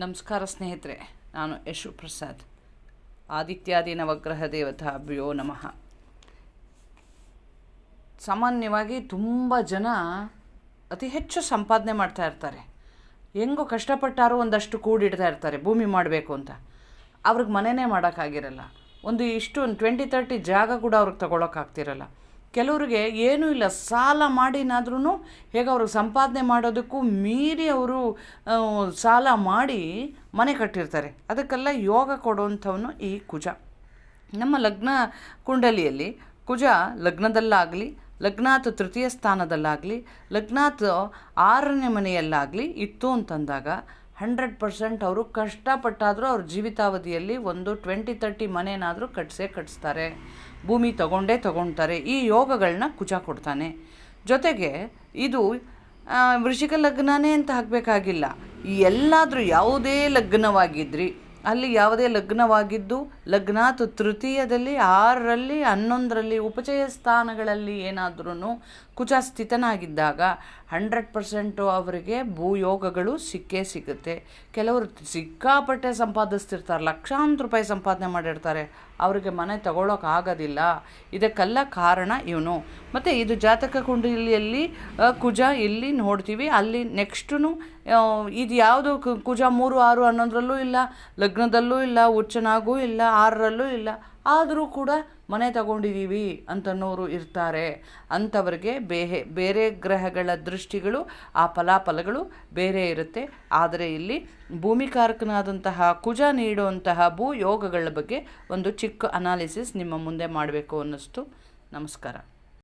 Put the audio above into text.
ನಮಸ್ಕಾರ ಸ್ನೇಹಿತರೆ, ನಾನು ಯಶು ಪ್ರಸಾದ್. ಆದಿತ್ಯಾದಿ ನವಗ್ರಹ ದೇವತಾಭ್ಯೋ ನಮಃ. ಸಾಮಾನ್ಯವಾಗಿ ತುಂಬ ಜನ ಅತಿ ಹೆಚ್ಚು ಸಂಪಾದನೆ ಮಾಡ್ತಾ ಇರ್ತಾರೆ. ಹೆಂಗೋ ಕಷ್ಟಪಟ್ಟಾರು ಒಂದಷ್ಟು ಕೂಡಿಡ್ತಾ ಇರ್ತಾರೆ ಭೂಮಿ ಮಾಡಬೇಕು ಅಂತ. ಅವ್ರಿಗೆ ಮನೆಯೇ ಮಾಡೋಕ್ಕಾಗಿರಲ್ಲ. ಒಂದು 20-30 ಜಾಗ ಕೂಡ ಅವ್ರಿಗೆ ತಗೊಳಕ್ಕಾಗ್ತಿರಲ್ಲ. ಕೆಲವರಿಗೆ ಏನೂ ಇಲ್ಲ, ಸಾಲ ಮಾಡಿನಾದ್ರೂ ಹೇಗೆ ಅವ್ರಿಗೆ ಸಂಪಾದನೆ ಮಾಡೋದಕ್ಕೂ ಮೀರಿ ಅವರು ಸಾಲ ಮಾಡಿ ಮನೆ ಕಟ್ಟಿರ್ತಾರೆ. ಅದಕ್ಕೆಲ್ಲ ಯೋಗ ಕೊಡುವಂಥವನು ಈ ಕುಜ. ನಮ್ಮ ಲಗ್ನ ಕುಂಡಲಿಯಲ್ಲಿ ಕುಜ ಲಗ್ನದಲ್ಲಾಗಲಿ, ಲಗ್ನಾತ್ ತೃತೀಯ ಸ್ಥಾನದಲ್ಲಾಗಲಿ, ಲಗ್ನಾತ್ 6ನೇ ಮನೆಯಲ್ಲಾಗಲಿ ಇತ್ತು ಅಂತಂದಾಗ 100% ಅವರು ಕಷ್ಟಪಟ್ಟಾದರೂ ಅವ್ರ ಜೀವಿತಾವಧಿಯಲ್ಲಿ ಒಂದು 20-30 ಮನೆಯನ್ನಾದರೂ ಕಟ್ಟಿಸ್ತಾರೆ, ಭೂಮಿ ತಗೊಳ್ತಾರೆ. ಈ ಯೋಗಗಳನ್ನ ಕುಜ ಕೊಡ್ತಾನೆ. ಜೊತೆಗೆ ಇದು ವೃಶ್ಚಿಕ ಲಗ್ನನೇ ಅಂತ ಹಾಕಬೇಕಾಗಿಲ್ಲ. ಎಲ್ಲಾದರೂ ಯಾವುದೇ ಲಗ್ನವಾಗಿದ್ರಿ, ಅಲ್ಲಿ ಯಾವುದೇ ಲಗ್ನವಾಗಿದ್ದು ಲಗ್ನಾತ್ ತೃತೀಯದಲ್ಲಿ, 6ರಲ್ಲಿ, 11ರಲ್ಲಿ ಉಪಚಯ ಸ್ಥಾನಗಳಲ್ಲಿ ಏನಾದ್ರೂ ಕುಜ ಸ್ಥಿತನಾಗಿದ್ದಾಗ 100% ಅವರಿಗೆ ಭೂಯೋಗಗಳು ಸಿಕ್ಕೇ ಸಿಗುತ್ತೆ. ಕೆಲವರು ಸಿಕ್ಕಾಪಟ್ಟೆ ಸಂಪಾದಿಸ್ತಿರ್ತಾರೆ, ಲಕ್ಷಾಂತರ ರೂಪಾಯಿ ಸಂಪಾದನೆ ಮಾಡಿರ್ತಾರೆ, ಅವರಿಗೆ ಮನೆ ತಗೊಳ್ಳೋಕ್ಕಾಗೋದಿಲ್ಲ. ಇದಕ್ಕೆಲ್ಲ ಕಾರಣ ಇವನು. ಮತ್ತು ಇದು ಜಾತಕ ಕುಂಡಲಿಯಲ್ಲಿ ಕುಜ ಇಲ್ಲಿ ನೋಡ್ತೀವಿ, ಅಲ್ಲಿ ನೆಕ್ಸ್ಟು ಇದು ಯಾವುದು ಕುಜ 3, 6, 11ರಲ್ಲೂ ಇಲ್ಲ, ಲಗ್ನದಲ್ಲೂ ಇಲ್ಲ, ಉಚ್ಚನಾಗೂ ಇಲ್ಲ, 6ರಲ್ಲೂ ಇಲ್ಲ, ಆದರೂ ಕೂಡ ಮನೆ ತಗೊಂಡಿದ್ದೀವಿ ಅಂತನೋರು ಇರ್ತಾರೆ. ಅಂಥವ್ರಿಗೆ ಬೇರೆ ಗ್ರಹಗಳ ದೃಷ್ಟಿಗಳು, ಆ ಫಲಾಫಲಗಳು ಬೇರೆ ಇರುತ್ತೆ. ಆದರೆ ಇಲ್ಲಿ ಭೂಮಿಕಾರಕನಾದಂತಹ ಕುಜ ನೀಡುವಂತಹ ಭೂಯೋಗಗಳ ಬಗ್ಗೆ ಒಂದು ಚಿಕ್ಕ ಅನಾಲಿಸಿಸ್ ನಿಮ್ಮ ಮುಂದೆ ಮಾಡಬೇಕು ಅನ್ನಿಸ್ತು. ನಮಸ್ಕಾರ.